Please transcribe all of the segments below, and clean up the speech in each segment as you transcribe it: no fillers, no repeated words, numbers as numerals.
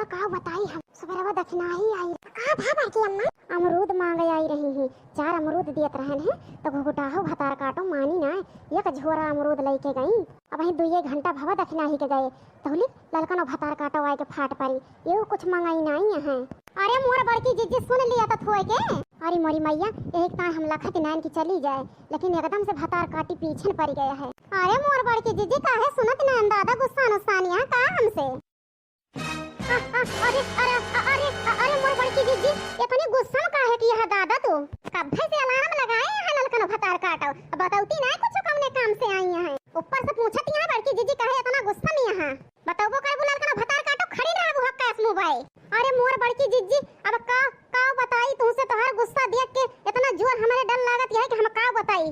का बताई हम सबरवा दक्षिणा ही आई का भाबा की अम्मा अमरूद मांगे आई रही है। 4 अमरूद दियत रहन है तो घुघुटाहो भतार काटो मानी ना एक झोरा अमरूद लेके गई। अब वही 2 घंटा भवा दक्षिणा ही के गए तोली ललकनो भतार काटो आए के फाट पड़ी ये कुछ मंगाई नहीं है। अरे मोर बड़की जीजी सुन लिया तो थोए के अरे मोरी मैया एक ता हम लखत नैन की चली जाए लेकिन एकदम से भतार काटी पीछे पड़ गया है। अरे मोर बड़की जीजी काहे सुनत नैन दादा गुस्सा नुस्सानिया का हमसे अरे अरे अरे अरे मोर बड़की जीजी इतनी गुस्सा काहे की है दादा तू कब से अलार्म लगाए है ललकनो भतार काटो बताउती ना कुछ कमने काम से आई है ऊपर से पूछती है बड़की जीजी काहे इतना गुस्सा में यहां बताओ कर ललकनो भतार काटो खड़ी रहा वो कैस मोबाइल। अरे मोर बड़की जीजी अब का बताई तुमसे तोहार गुस्सा देख के इतना जोर हमारे डर लागत है कि हम का बताई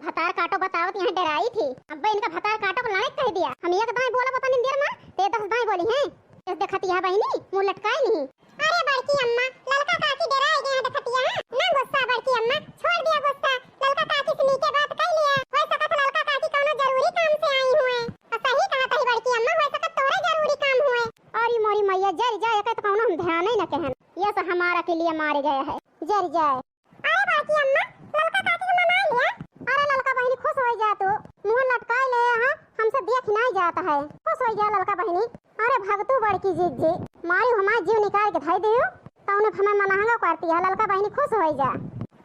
भतार काटो बतावत यहां डराई थी अब इनका भतार काटो को लड़ाई कह दिया हम एक दाई बोला पता नहीं देर में ते 10 दाई बोली हैं इस देखती है बहनी मुंह लटकाई नहीं। अरे बड़की अम्मा ललका काकी डराई गया है देखती है ना गुस्सा बड़की अम्मा छोड़ दिया गुस्सा ललका काकी से नीचे बात कर लिया हो सकत ललका काकी कोनो जरूरी काम से आई हुए सही कहा तही बड़की अम्मा हो सकत तोरे जरूरी काम हुए। अरे मोरी मैया जर जाए के तो कोनो हम ध्यान ही न कहन ये तो हमारा के लिए मारे गया है जर जाए। अरे बड़की अम्मा ललका काकी को मना लिया अरे ललका बहनी खुश हो जा तो मुंह लटकाए ले यहां हमसे देख नहीं जाता है खुश हो जा ललका बहनी। अरे भगतू बड़की जीजी मारी हमारा जीव निकाल के धाई दियो तौने हमें मनाहंगा करती है ललका बहनी खुश हो जा।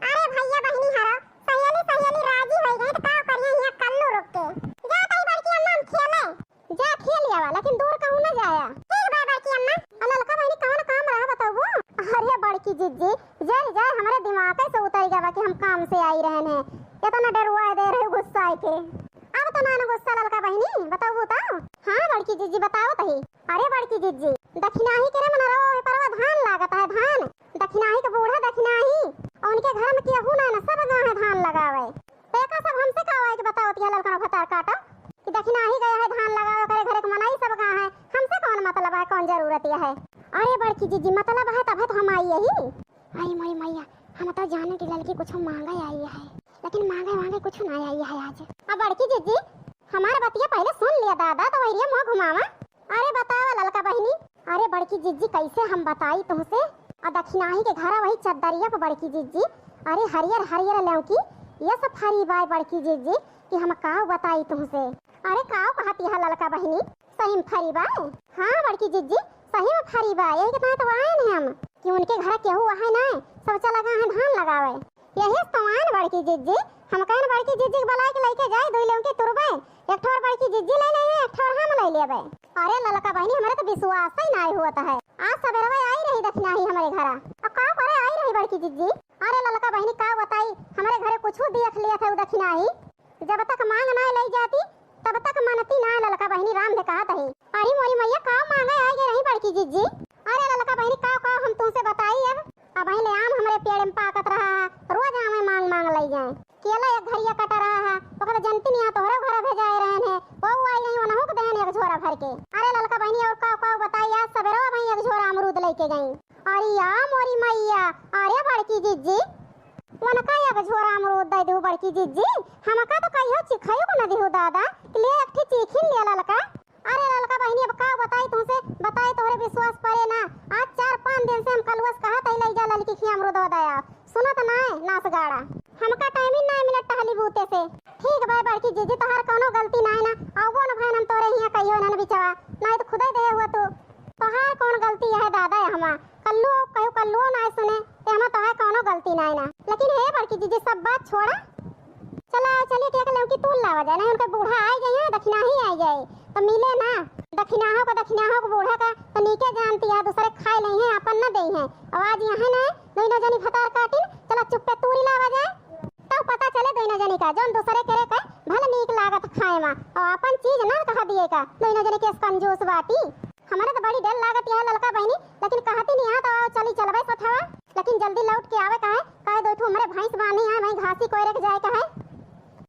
अरे भैया बहनी हरा सहेली राजी हो गए तो का करिए यहां कल्लू रुक के जा तई बड़की अम्मा हम खेले जा खेल लिया लेकिन दूर कहूं ना जाया ठीक बा बड़की अम्मा ललका बहनी कौन काम रहा बताओ। अरे बड़की जीजी जर जाए हमारे दिमाग से उतर गया कि हम काम से आई रहन है इतना डरवा दे रहे गुस्सा के अब तो ना गुस्सा ललका बहनी बताओ बताओ। हाँ बड़की जीजी बताओ तही। अरे बड़की जीजी दक्षिणाही के रे मन रो परवा धान लागत है धान दक्षिणाही के बूढ़ा दक्षिणाही और उनके घर में केहू ना सब गांव है धान लगावे तो एका सब हमसे कहवाए के बताओ तिया ललका भतार काटो कि दक्षिणाही गया है धान लगावे करे घर के मनाई सब गांव है हमसे कौन मतलब है कौन जरूरत है। अरे बड़की जीजी मतलब है तब तो हम आई यही आई मोरी मैया हम तो जाने की लड़की कुछ मांगे आई है लेकिन मांगे कुछ ना आई है आज। अब बड़की जीजी हमारे बतिया पहले सुन लिया दादा तो वही मुंह घुमावा। अरे बताओ ललका बहनी। अरे बड़की जीजी कैसे हम बताई तुमसे और दक्षिणाही के घर वही चद्दरिया पे बड़की जीजी अरे हरियर लौकी ये सब फरी बाय बड़की जीजी कि हम काव बताई तुमसे। अरे काव कहती है ललका बहनी सही में फरी बाय। हाँ बड़की जीजी सही में फरी बाय यही के तो आए हैं हम कि उनके घर केहू है ना सब चला गए हैं धान लगावे यही तो आए बड़की जीजी हम कहन बड़की जीजी के बुला के लेके जाए दो लोग के तुरबे एक ठोर बड़की जीजी ले ले एक ठोर हम ले लेबे। अरे ललका बहनी हमारे तो विश्वास ही नहीं होता है आज सवेरे आई रही दक्षिणाही हमारे घर अब का करे आई रही बड़की जीजी। अरे ललका बहनी का बताई हमारे घरे कुछ देख लिया था दक्षिणाही जब तक मांग ना ले जाती तब तक मनती ना ललका बहनी राम ने कहा तही। अरे मोरी मैया का मांगे आई रही बड़की जीजी। अरे ललका बहनी का हम तुमसे बताई अब ले आम हमारे पेड़ में पाकत रहा है रोज आम मांग ले जाए केला एक घरिया कटा रहा है ओकरा जनती नहीं तोहरे घर भेजाए रहन है वो आई नहीं वनहु के देन एक झोरा भर के। अरे ललका बहनी और का बताई आज सवेरे भाई एक झोरा अमरूद लेके गई। अरे या मोरी मैया अरे बड़की जीजी वनका एक झोरा अमरूद दे दो बड़की जीजी हमका तो कहियो चिखायो को न देहु दादा ले एक ठी चीखिन ले ललका। अरे ललका बहनी अब का बताई तुमसे बताई तोरे विश्वास पड़े ना आज 4-5 दिन से हम कलवस कहा तई ले जा ललकी की अमरूद दया सुनत ना नास गाड़ा हमका टाइम ही ना मिलत टहली बूते से। ठीक भाई बड़की जीजी तोहार कोनो गलती ना है ना आवो न भाई हम तोरे हिया कहियो ना बिचवा नहीं तो खुदे दे हुआ तोहार कौन गलती है दादा हमा कल्लू कहियो कल्लू ना सुने ते हम तोहार कोनो गलती ना है ना लेकिन हे बड़की जीजी सब बात छोड़ा चला चलिए टेक लौकी तूल लावा जाए ना उनका बूढ़ा आई गए दक्षिणाही आई जाए तो मिले ना दक्षिणाहो को बूढ़ा का तो नीचे जानती है दूसरे खाए नहीं है अपन न दे है आवाज यहाँ ना दोनों जनी भतार काटिन चला चुप्पे तूरी लावा जाए तब पता चले दोनों जनी का जोन दूसरे करे का भले नीक लागत खाए में और अपन चीज ना कहा दिए का दोनों जनी के कंजूस बाटी हमारे तो बड़ी डर लागत है ललका बहनी लेकिन कहती नहीं तो चली चलबे सथवा लेकिन जल्दी लौट के आवे काहे दो ठो हमारे भैंस बानी है वहीं घासी कोयरे के जाए कहे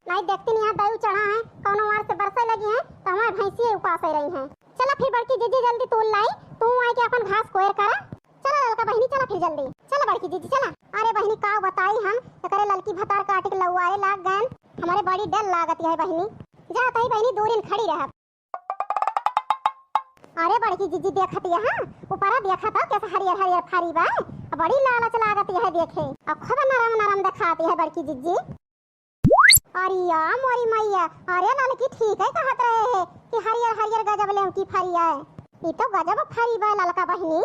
नहीं देखती नहीं दाऊ चढ़ा है कोनो मार से बरसे लगी है तो हमारे भैंसी उपास ही रही हैं। चला फिर बड़की जीजी जल्दी तोल लाई तू आई के अपन घास कोयर करा चला ललका बहनी चला फिर जल्दी चला बड़की जीजी चला। अरे बहनी का बताई हम करे ललकी भतार काट के लौआए लाग गए हमारे बड़ी डर लागत है बहनी जात ही बहनी दूरिन खड़ी रह। अरे बड़की जीजी देखत है हां ऊपर देखत है कैसे हरियर हरियर फारी बा बड़ी लालच लागत है देखे अब खूब नरम नरम दिखाती है बड़की जीजी। अरे या मोरी मैया अरे ललकी ठीक है कहत रहे है कि हरियर हरियर गजब ले की फरिया है ई तो गजब फरी बा ललका बहिनी।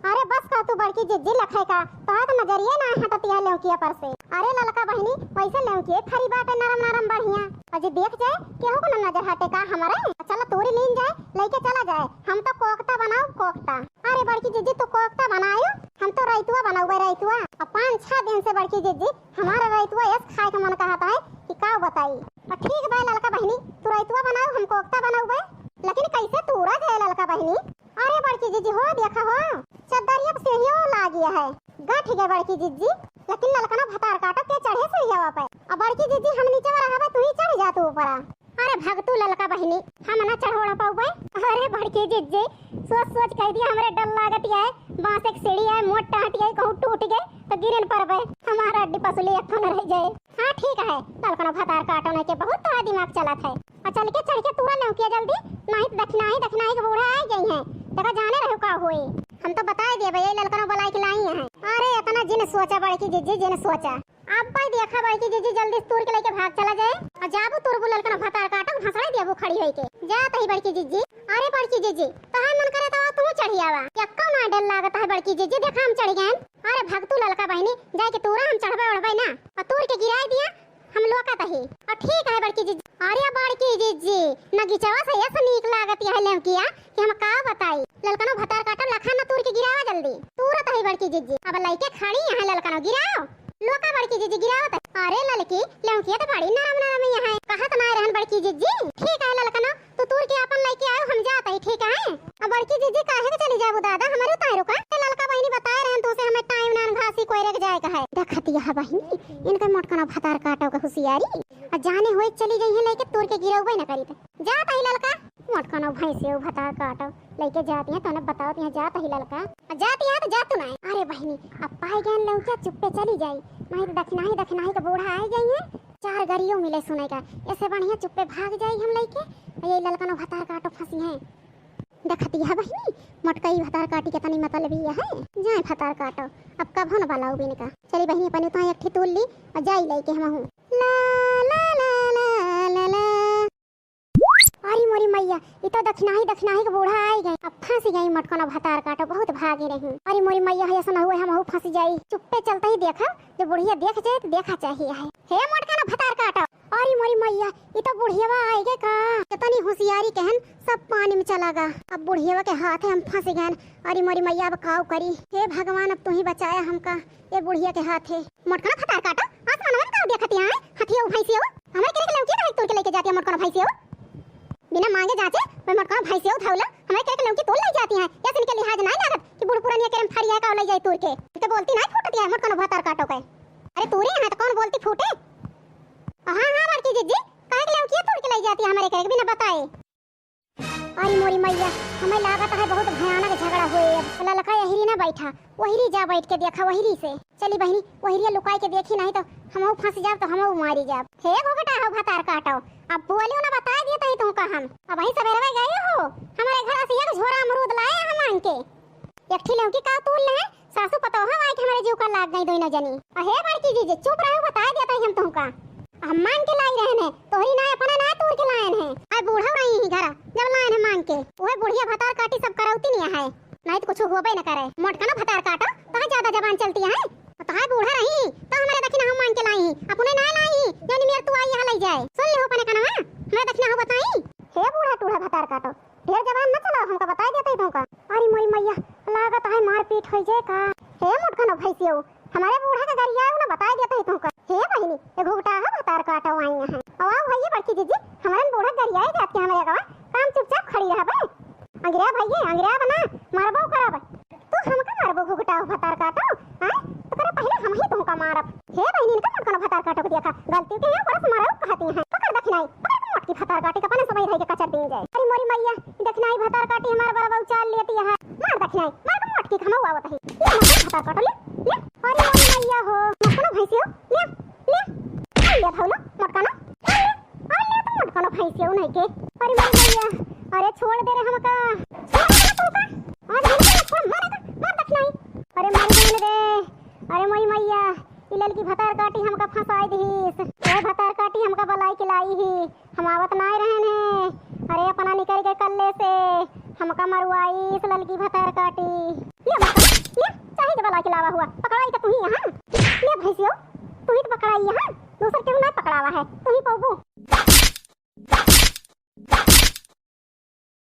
अरे बस का तू बड़की जिज्जी लखे का तो नजरिए ना हटती है लौकिया पर से। अरे ललका बहिनी वैसे लौकी फरी बाटे नरम नरम बढ़िया अजे देख जाए केहू को नजर हटे का हमारे चल तोरी लीन जाए लेके चला जाए हम तो कोकता बनाओ कोकता। अरे बड़की जिज्जी तू कोकता बनायो हम तो रैतुआ बनाऊबे रैतुआ अब 5-6 दिन से बड़की जिज्जी हमारा रैतुआ ऐस खाए का मन कहता है कि का बताई। ठीक बा ललका बहिनी तू रैतुआ बनाओ हम कोकता बनाऊबे लेकिन कैसे तूरा जाए ललका बहिनी। अरे बड़की जीजी हो देखा हो चदरिया पे सीढ़ियों लागिया है गठ गए बड़की जीजी लेकिन ललकना भतार काटा के चढ़े सीढ़िया पे अब बड़की जीजी हम नीचे रहा तू ही चढ़ जा तू ऊपर। अरे भगतू ललका बहिनी हम ना चढ़ोड़ा पाऊबे। अरे बड़की जीजी सोच सोच कह दिया हमरे डर लागत है बांस एक सीढ़ी है मोटा हटिया कहूं टूट गए तो गिरन पड़बे हमारा अड्डी पसुली एक न रह जाए। हां ठीक है ललकना भतार काटने के बहुत तोरा दिमाग चलत है चल के चढ़ के तूरा ले किया जल्दी नहीं दखनाई के बूढ़ा आ गई है देखा जाने रहो का होई हम तो बता देबे ये ललकना बुलाई के लाई है। अरे इतना जिन सोचा बड़की जीजी जिन सोचा अब भाई देखा बड़की जीजी जल्दी तूर के लेके भाग चला जाए और जाबू तुरबू ललकना भतार काटो हंसड़े देबू खड़ी होई के जात है बड़की जीजी। अरे बड़की जीजी तहां मन करे तो तू चढ़ी आवा यक्का ना डर लागत है बड़की जीजी देखा हम चढ़ गए। अरे भगतू ललका बहिनी जाए के तूरा हम चढ़बे ओढ़बे ना और तूर के गिराई दिया हम लोका तही और ठीक है बड़की जीजी। अरे बड़की जीजी नगीचवा से ऐसा नीक लागत है लमकिया कि हम का बताई ललकनो भतार काटम लखा न तूर के गिरावा जल्दी तुरत है बड़की जीजी अब लइके खड़ी यहां ललकनो गिराओ लोका बड़की जीजी गिराओ त। अरे ललकी लमकिया तो बड़ी नरम नरम यहां कहत ना रहन बड़की जीजी। ठीक है ललकनो तू तूर के अपन लइके आयो हम जात है ठीक है। अब बड़की जीजी काहे के चली जाबू दादा हमारे उतारो का ललका बहिनी बता रहन तो से हमें टाइम नान घासी कोई रख जाए का है देखती है बहिनी इनका मोटकना भतार काटो का होशियारी आ जाने होए चली गई है लेके तोड़ के गिराऊबे ना करी जात है ललका मोटकना भैंसे भतार काटो लेके जाती है तने बताओ यहाँ जात है ललका जाती है तो जातू ना। अरे बहिनी अब पाई गन लौकिया चुप्पे चली जाई नहीं तो दखनाही का बूढ़ा आ गई है 4 गरियों मिले सुने का ऐसे बढ़िया चुप्पे भाग जाई हम लेके ये ललकना भतार काटो फंसी है देखती है बहिनी मटकई भतार काटी के तनी मतलब ही है जाए भतार काटो अब कब हो न वाला बिन का चली बहिनी अपन उतना एक ठितुल ली और जाई लेके हम हूं ला ला ला ला ला ला। अरे मोरी मैया ये तो दखनाही के बूढ़ा आई गए अब फंसी गई मटकना भतार काटो बहुत भागी रही। अरे मोरी मैया है ऐसा न हुए हम फंसी जाई चुप्पे चलते ही देखा जो बुढ़िया देख जाए तो देखा चाहिए है हे मटकना भतार काटो। अरे मोरी मैया ये तो बुढ़िया आई गए का कितनी होशियारी कहन सब पानी में चला गा अब बुढ़िया के हाथ है हम फंस गए। अरे मोरी मैया अब काऊ करी हे भगवान अब तू ही बचाया हमका ये बुढ़िया के हाथ है मटकना भतार काटो आसमान में का देखती है हथिया भैंसी हो हमें के लौकी तो तोड़ के लेके जाती है मटकना भैंसी हो बिना मांगे जाचे मैं मटकना भैंसी हो थावला हमें के लौकी तोड़ ले जाती है ऐसे इनके लिहाज नहीं लागत कि बुढ़ पुरानी के फरिया का ले जाए तोड़ के तो बोलती नहीं फूटती है मटकना भतार काटो के। अरे तोरे है तो कौन बोलती फूटे हां बड़की जीजी काहे के लौकी तोड़ के ले जाती है हमारे के बिना बताए। अरे मोरी मैया हमें लागत है बहुत भयानक झगड़ा हुए अब ललका यही ना बैठा वही जा बैठ के देखा वही से चली बहनी वही लुकाई के देखी नहीं तो हम फंस जाब तो हम मारी जाब हे घोघटा हो भतार काटो अब बोलियो ना बता दिए तई तुमका हम अब वही सवेरे गए हो हमारे घर से एक झोरा अमरूद लाए हम मांग के एक ठिले की का तूल ले सासू पतो हो आई हमारे जीव का लाग गई दोनों जनी हे बड़की जीजी चुप रहो बता दिए तई हम तुमका हम मांग के लाई रहने तोहरी ना अपना ना तोड़ के लाए हैं आई बूढ़ा रही ही घर जब लाए हैं मांग के ओए बुढ़िया भतार काटी सब करौती नहीं है नहीं तो कुछ होबे न करे मोटकना भतार काटो तो ज्यादा जबान चलती है तो हाय बूढ़ा रही तो हमारे दखना हम मांग के लाई अपने ना लाई यानी मेरे तू आई यहां ले जाए सुन ले हो अपने कनवा हमें दखना हो बताई हे बूढ़ा टूढ़ा भतार काटो ढेर जबान न चलाओ हमको बता देते तुमका। अरे मोरी मैया लागत है मार पीट हो जाए का हे मोटकना भैंसियो हमारे बूढ़ा का गरिया ना बता देते तुमका हे बहिनी ये घोटा है भतार काटो आई है अब आओ भैया बड़की जीजी हमारे बूढ़ा गरिया जाती है हमारे गांव काम चुपचाप खड़ी रह बे अंग्रेया भैया अंग्रेया बना मारबो करब तू हमका मारबो घोटा भतार काटो हां तो करे पहले हम ही तुमका मारब हे बहिनी इनका मोटकना भतार काटो को देखा गलती के है परस मारो कहती है पकड़ दखनाई पकड़ मोटकी भतार काटी का पने समय रह के कचर दे जाए। अरे मोरी मैया दखनाई भतार काटी हमार बड़ा उचाल लेती है मार दखनाई मार मोटकी खमौ आवत है ये भतार काटो ले अरे मोरी मैया हो मोटकना भैंसियो ले भावलो मोटकना ले तो मोटकना भैंसियो नहीं के। अरे मोरी मैया अरे छोड़ दे रे हमका हमका मरवाई इस ललकी भतार काटी। ले बता ले चाहे जब लाके लावा हुआ पकड़ाई तो तू ही यहां ले भैंसियो तू ही तो पकड़ाई यहां दूसर क्यों ना पकड़ावा है तू ही पौगो।